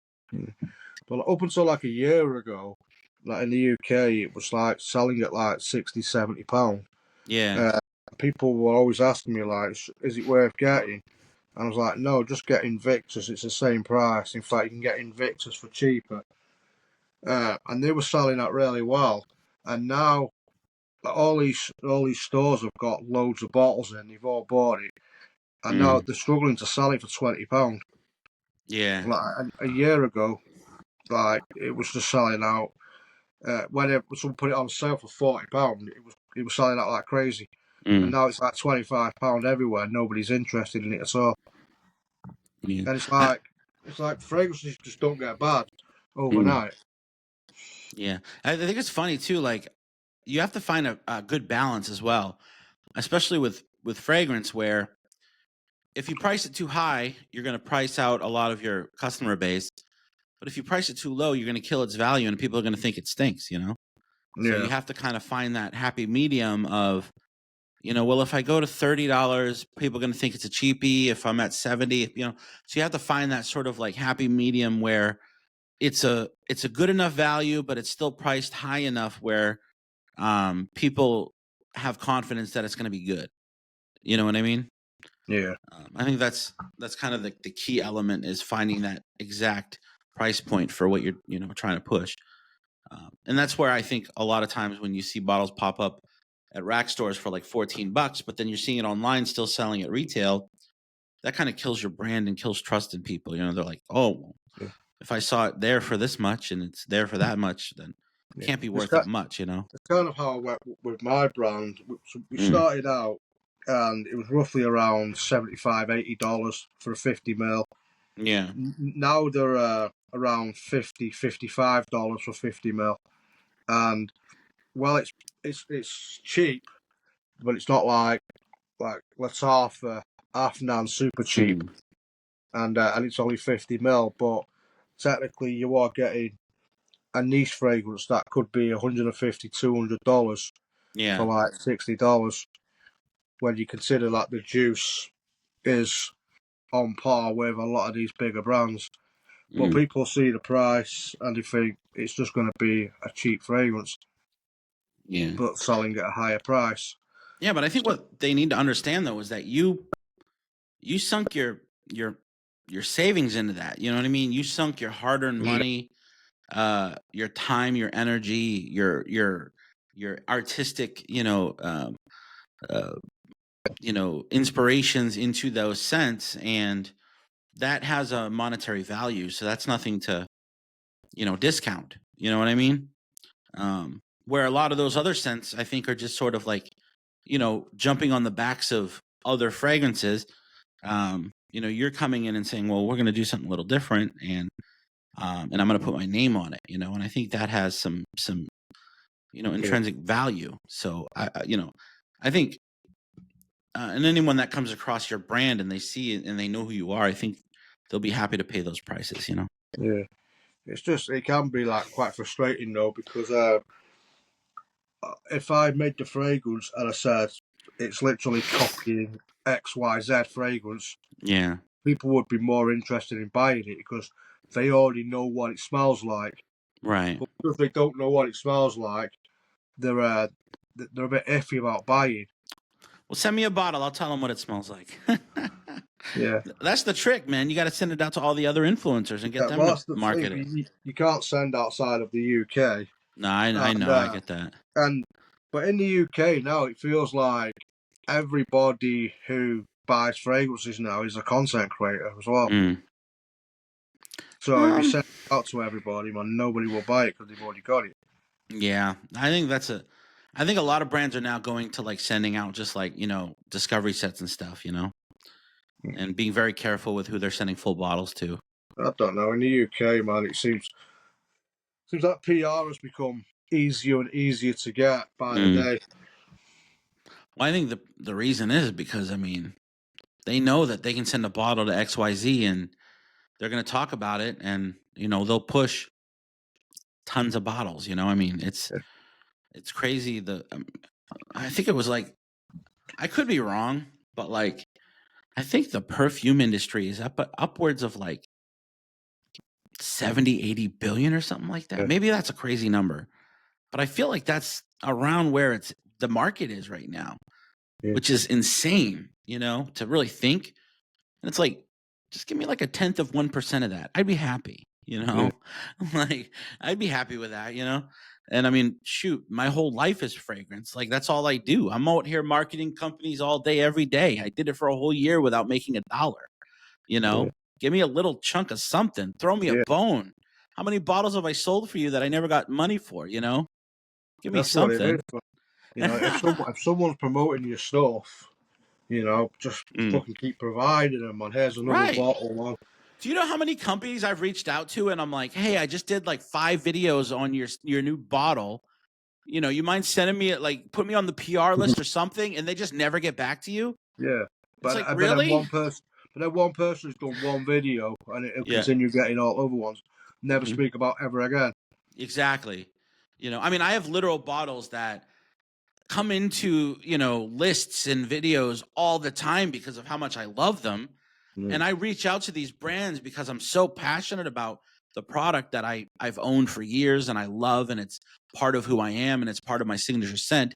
But up until like a year ago, like in the UK, it was like selling at like £60, £70. Yeah. People were always asking me like, is it worth getting? And I was like, no, just get Invictus. It's the same price. In fact, you can get Invictus for cheaper. And they were selling that really well. And now all these stores have got loads of bottles in. They've all bought it, and now they're struggling to sell it for £20. Yeah. Like a year ago, like it was just selling out. When someone put it on sale for £40, it was selling out like crazy. And now it's like £25 everywhere. Nobody's interested in it at all. Yeah. And it's like fragrances just don't get bad overnight. Yeah, I think it's funny too. Like you have to find a good balance as well, especially with fragrance, where if you price it too high, you're going to price out a lot of your customer base. But if you price it too low, you're going to kill its value, and people are going to think it stinks. So you have to kind of find that happy medium of, well, if I go to $30, people are going to think it's a cheapie. If I'm at 70, so you have to find that sort of like happy medium where it's a good enough value, but it's still priced high enough where people have confidence that it's going to be good. You know what I mean? Yeah. I think that's kind of the key element, is finding that exact price point for what you're trying to push. And that's where I think a lot of times when you see bottles pop up at rack stores for like $14, but then you're seeing it online still selling at retail, that kind of kills your brand and kills trust in people. They're like, oh, Yeah. if I saw it there for this much and it's there for that much, then it can't be worth that much, It's kind of how I went with my brand. We started out and it was roughly around $75, $80 for a 50 ml. Yeah. Now they're around $50, $55 for 50 ml. And well, it's cheap, but it's not like Latarfa, Afnan super cheap, and it's only 50 ml. But technically, you are getting a niche fragrance that could be $150, $200 for like $60. When you consider that the juice is on par with a lot of these bigger brands. But people see the price and they think it's just going to be a cheap fragrance. Yeah. But selling at a higher price. Yeah, but I think what they need to understand though is that you sunk your savings into that. You know what I mean? You sunk your hard-earned money, your time, your energy, your artistic, inspirations into those scents, and that has a monetary value. So that's nothing to, discount. You know what I mean? Where a lot of those other scents, I think, are just sort of like, jumping on the backs of other fragrances. You're coming in and saying, well, we're going to do something a little different, and I'm going to put my name on it, and I think that has some intrinsic value. So I think, and anyone that comes across your brand and they see it and they know who you are, I think they'll be happy to pay those prices. Yeah, it's just, it can be like quite frustrating though, because if I made the fragrance and I said it's literally copying XYZ fragrance, yeah, people would be more interested in buying it because they already know what it smells like. right. But if they don't know what it smells like, they're a bit iffy about buying. Well, send me a bottle. I'll tell them what it smells like. Yeah, that's the trick, man. You got to send it out to all the other influencers and get them to market it. You can't send outside of the UK. No, I know. I get that. But in the UK now, it feels like everybody who buys fragrances now is a content creator as well. So if you send it out to everybody, man, nobody will buy it because they've already got it. Yeah, I think a lot of brands are now going to like sending out just like, discovery sets and stuff, and being very careful with who they're sending full bottles to. I don't know. In the UK, man, it seems that PR has become easier and easier to get by the day. Well, I think the reason is because, they know that they can send a bottle to XYZ and they're going to talk about it, and, they'll push tons of bottles, it's crazy. I think it was like, I could be wrong, but like, I think the perfume industry is upwards of like 70, 80 billion or something like that. Yeah. Maybe that's a crazy number, but I feel like that's around where the market is right now, which is insane, to really think. And it's like, just give me like 1/10 of 1% of that. I'd be happy, like I'd be happy with that, And shoot, my whole life is fragrance. Like that's all I do. I'm out here marketing companies all day, every day. I did it for a whole year without making $1, Give me a little chunk of something. Throw me a bone. How many bottles have I sold for you that I never got money for, Give me something. If someone's promoting your stuff, just fucking keep providing them. And here's another bottle, man. Do you know how many companies I've reached out to and I'm like, hey, I just did like 5 videos on your new bottle. You mind sending me put me on the PR list or something, and they just never get back to you? Yeah. But it's like, really? But one person's done one video and it'll continue getting all other ones. Never speak about ever again. Exactly. I have literal bottles that come into, lists and videos all the time because of how much I love them. And I reach out to these brands because I'm so passionate about the product that I've owned for years and I love, and it's part of who I am, and it's part of my signature scent.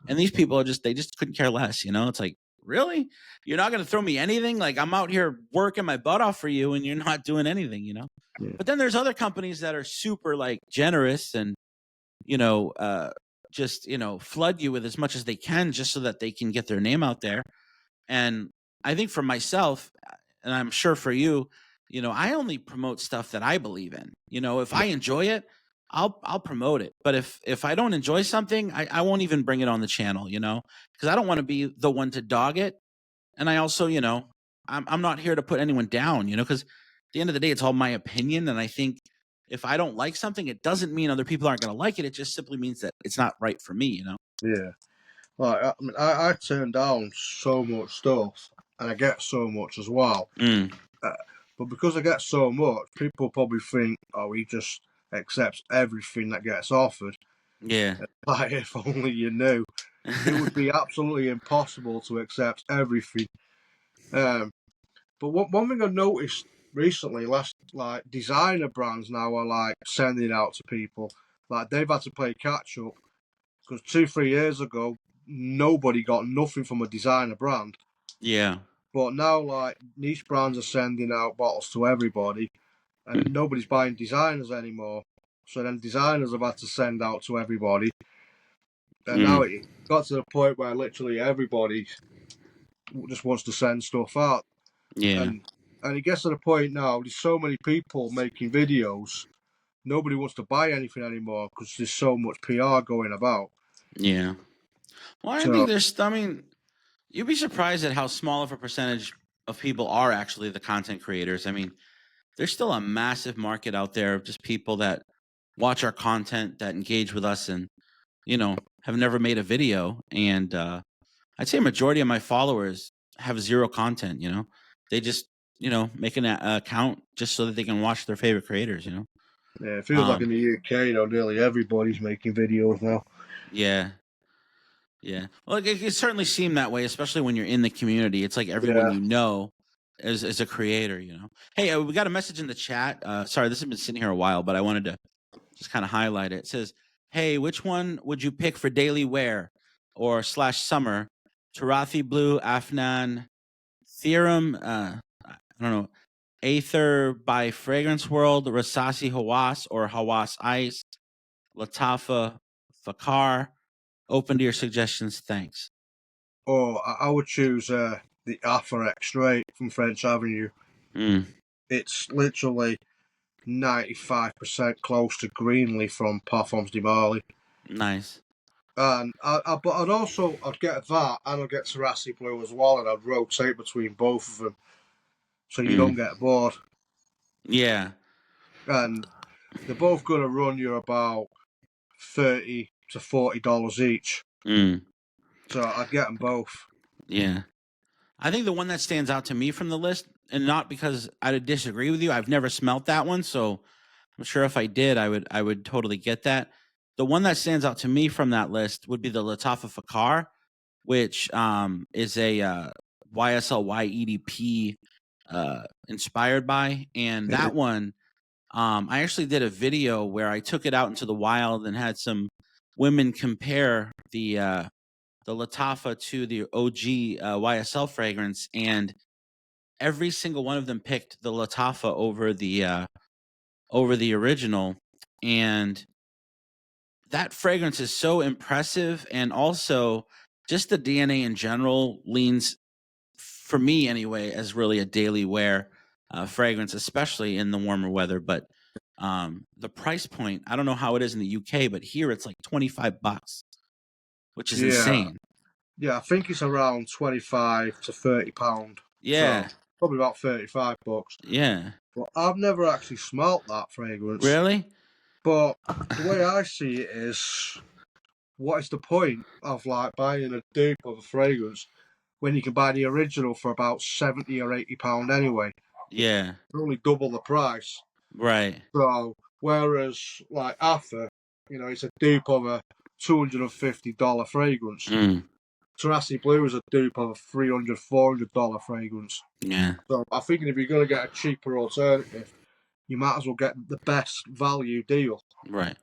And these people they just couldn't care less, It's like, really? You're not going to throw me anything? Like, I'm out here working my butt off for you and you're not doing anything, Yeah. But then there's other companies that are super like generous and, just, flood you with as much as they can just so that they can get their name out there. And I think for myself, and I'm sure for you, I only promote stuff that I believe in. If I enjoy it, I'll promote it. But if I don't enjoy something, I won't even bring it on the channel, because I don't want to be the one to dog it. And I also, I'm not here to put anyone down, because at the end of the day, it's all my opinion. And I think if I don't like something, it doesn't mean other people aren't going to like it. It just simply means that it's not right for me, Yeah. Like, I mean, I turn down so much stuff, and I get so much as well. But because I get so much, people probably think, oh, he just accepts everything that gets offered. Yeah. Like, if only you knew. It would be absolutely impossible to accept everything. But one thing I noticed recently, like designer brands now are like sending out to people. Like, they've had to play catch up because 2-3 years ago, nobody got nothing from a designer brand. Yeah. But now, like, niche brands are sending out bottles to everybody, and nobody's buying designers anymore. So then designers have had to send out to everybody. And now it got to the point where literally everybody just wants to send stuff out. Yeah. And it gets to the point now, there's so many people making videos, nobody wants to buy anything anymore because there's so much PR going about. Yeah. Well, I think you'd be surprised at how small of a percentage of people are actually the content creators. I mean, there's still a massive market out there of just people that watch our content, that engage with us, and, have never made a video. And I'd say a majority of my followers have zero content, They just, make an account just so that they can watch their favorite creators, Yeah, it feels like in the UK, nearly everybody's making videos now. Yeah. Yeah. Well, it certainly seemed that way, especially when you're in the community. It's like everyone is a creator, Hey, we got a message in the chat. Sorry, this has been sitting here a while, but I wanted to just kind of highlight it. It says, hey, which one would you pick for daily wear or /summer? Tarathi Blue, Afnan, Theorem, I don't know, Aether by Fragrance World, Rasasi Hawas or Hawas Ice, Latafa Fakar. Open to your suggestions. Thanks. Oh, I would choose the Alpha X straight from French Avenue. It's literally 95% close to Greenleaf from Parfums de Marly. Nice. And I'd get that, and I'd get Terrassi Blue as well, and I'd rotate between both of them, so you don't get bored. Yeah. And they're both going to run you about $30 to $40 each. So I'd get them both. Yeah. I think the one that stands out to me from the list, and not because I disagree with you, I've never smelt that one, so I'm sure if I did, I would totally get that. The one that stands out to me from that list would be the Latafa Fakar, which is a YSL EDP inspired by, and that one, I actually did a video where I took it out into the wild and had some women compare the Latafa to the OG YSL fragrance, and every single one of them picked the Latafa over the original. And that fragrance is so impressive, and also just the DNA in general leans, for me anyway, as really a daily wear fragrance, especially in the warmer weather. But the price point, I don't know how it is in the UK, but here it's like $25, which is insane. Yeah, I think it's around £25 to £30. Yeah. So probably about $35. Yeah. But I've never actually smelt that fragrance. Really? But the way I see it is, what is the point of like buying a dupe of a fragrance when you can buy the original for about £70 or £80 anyway? Yeah. It's only double the price. Right. So whereas like After, it's a dupe of a $250 fragrance. Terrassi Blue is a dupe of a $300, $400 fragrance. Yeah. So I'm thinking if you're going to get a cheaper alternative, you might as well get the best value deal. Right.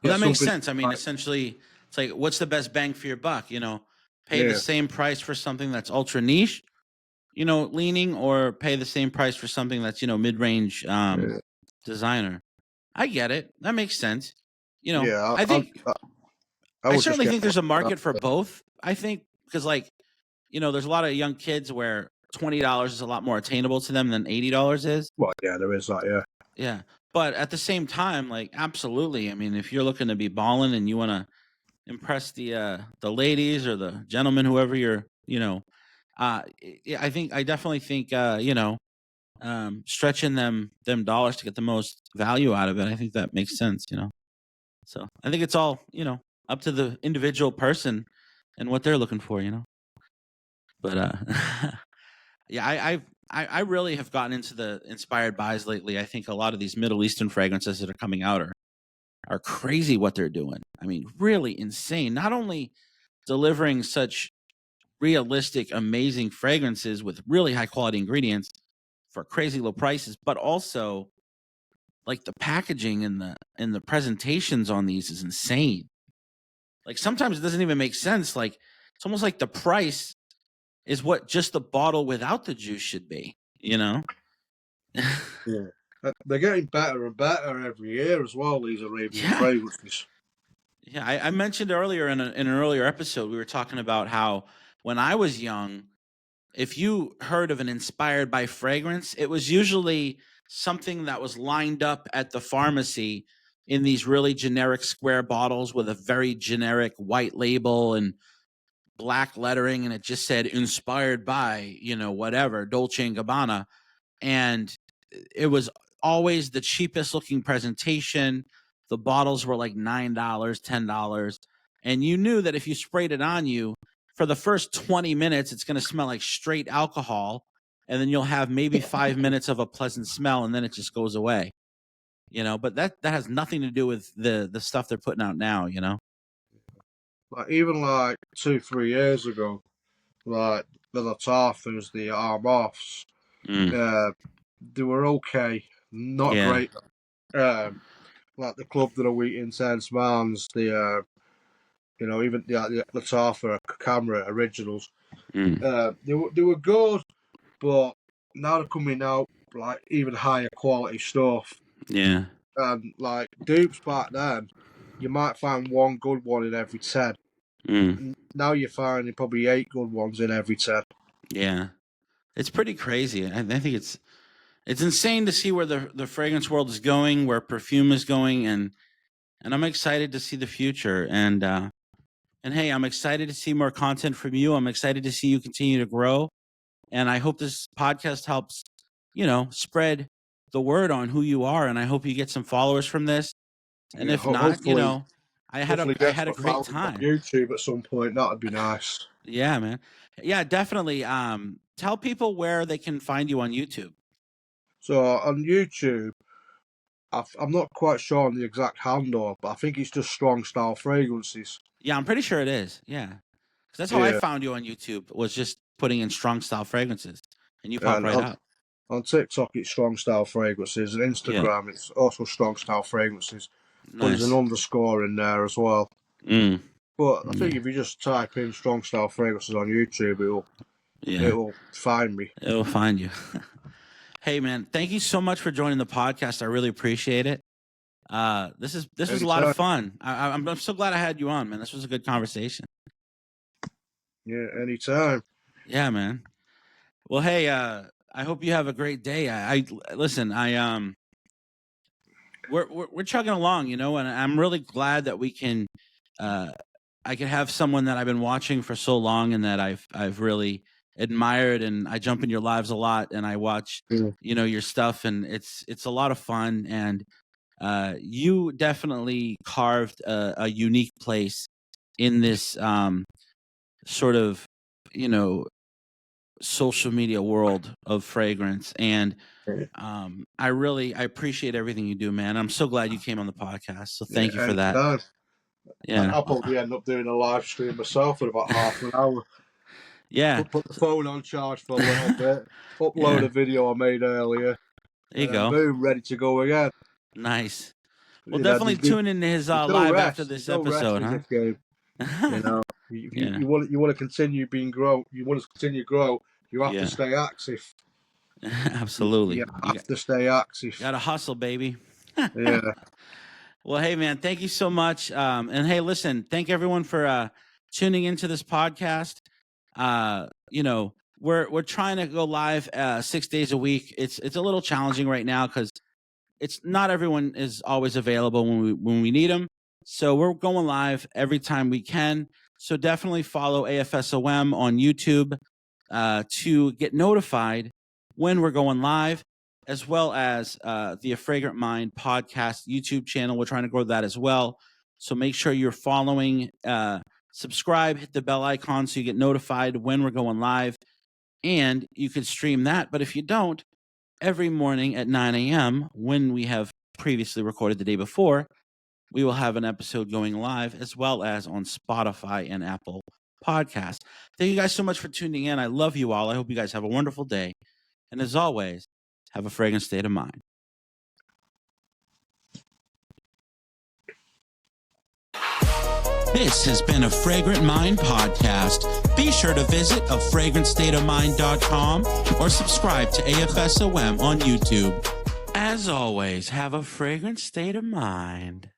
Well, Get that makes something sense. I mean, essentially, it's like, what's the best bang for your buck? Pay the yeah, same price for something that's ultra niche, leaning, or pay the same price for something that's, mid-range yeah, designer. I get it. That makes sense. yeah. I I would just certainly get think there's a that. market for both. I think because, like, there's a lot of young kids where $20 is a lot more attainable to them than $80 is. Well, yeah, there is that. Yeah, Yeah. But at the same time, like, absolutely. I mean, if you're looking to be balling and you want to impress the ladies or the gentlemen, whoever you're, I definitely think, stretching them dollars to get the most value out of it. I think that makes sense. So I think it's all, up to the individual person and what they're looking for. But yeah, I really have gotten into the inspired buys lately. I think a lot of these Middle Eastern fragrances that are coming out are crazy what they're doing. I mean, really insane. Not only delivering such realistic, amazing fragrances with really high quality ingredients for crazy low prices, but also like the packaging and the presentations on these is insane. Like sometimes it doesn't even make sense. Like it's almost like the price is what just the bottle without the juice should be, yeah. They're getting better and better every year as well. These Arabian Yeah. fragrances. Yeah, I mentioned earlier in an earlier episode, we were talking about how when I was young, if you heard of an inspired by fragrance, it was usually something that was lined up at the pharmacy in these really generic square bottles with a very generic white label and black lettering, and it just said inspired by, whatever, Dolce and Gabbana. And it was always the cheapest looking presentation. The bottles were like $9, $10. And you knew that if you sprayed it on you for the first 20 minutes, it's going to smell like straight alcohol. And then you'll have maybe 5 minutes of a pleasant smell, and then it just goes away. But that has nothing to do with the stuff they're putting out now, Like even like 2-3 years ago, like the Latafas, the Armoffs, they were okay, not Yeah. great. Like the Club de la Wheat Intense Mans, the even the Latafa Camera Originals, they were good, but now they're coming out like even higher quality stuff. Yeah. And like dupes back then, you might find one good one in every 10. Now you're finding probably 8 good ones in every 10. Yeah. It's pretty crazy. I think it's insane to see where the fragrance world is going, where perfume is going, and I'm excited to see the future. And hey, I'm excited to see more content from you. I'm excited to see you continue to grow. And I hope this podcast helps, spread the word on who you are. And I hope you get some followers from this. And if not, hopefully, I had a great on time. YouTube at some point. That'd be nice. Yeah, man. Yeah, definitely. Tell people where they can find you on YouTube. So on YouTube, I'm not quite sure on the exact handle, but I think it's just Strong Style Fragrances. Yeah, I'm pretty sure it is. Yeah. 'Cause that's how I found you on YouTube, was just putting in Strong Style Fragrances, and you pop right up. On TikTok, it's Strong Style Fragrances, and Instagram, it's also Strong Style Fragrances. But there's an underscore in there as well. But I think if you just type in Strong Style Fragrances on YouTube, it will find me. It will find you. Hey, man, thank you so much for joining the podcast. I really appreciate it. This was a lot of fun. I'm so glad I had you on, man. This was a good conversation. Yeah, anytime. Yeah, man. Well, hey, I hope you have a great day. Listen, we're chugging along, and I'm really glad that we can, I can have someone that I've been watching for so long and that I've really admired, and I jump in your lives a lot and I watch, your stuff, and it's a lot of fun. And you definitely carved a unique place in this sort of, social media world of fragrance. And I appreciate everything you do, man. I'm so glad you came on the podcast. So thank you for that. Yeah. I'll probably end up doing a live stream myself in about half an hour. Yeah. Put the phone on charge for a little bit. Upload a video I made earlier. There you and then go. boom, ready to go again. Nice. Well, You know, definitely tune into his there's no live rest. after this There's no rest episode, in huh? this game. You know, Yeah. you want to continue being grow. You want to continue to grow. You have Yeah. to stay active. Absolutely. You have to stay active. Gotta hustle, baby. Yeah. Well, hey, man, thank you so much. And hey, listen, thank everyone for tuning into this podcast. You know, we're trying to go live 6 days a week. It's a little challenging right now because it's not everyone is always available when we need them. So we're going live every time we can. So definitely follow AFSOM on YouTube to get notified when we're going live, as well as the Fragrant Mind Podcast YouTube channel. We're trying to grow that as well. So make sure you're following, subscribe, hit the bell icon so you get notified when we're going live. And you could stream that. But if you don't, every morning at 9 a.m., when we have previously recorded the day before, we will have an episode going live, as well as on Spotify and Apple Podcasts. Thank you guys so much for tuning in. I love you all. I hope you guys have a wonderful day. And as always, have a fragrant state of mind. This has been a Fragrant Mind podcast. Be sure to visit afragrantstateofmind.com or subscribe to AFSOM on YouTube. As always, have a fragrant state of mind.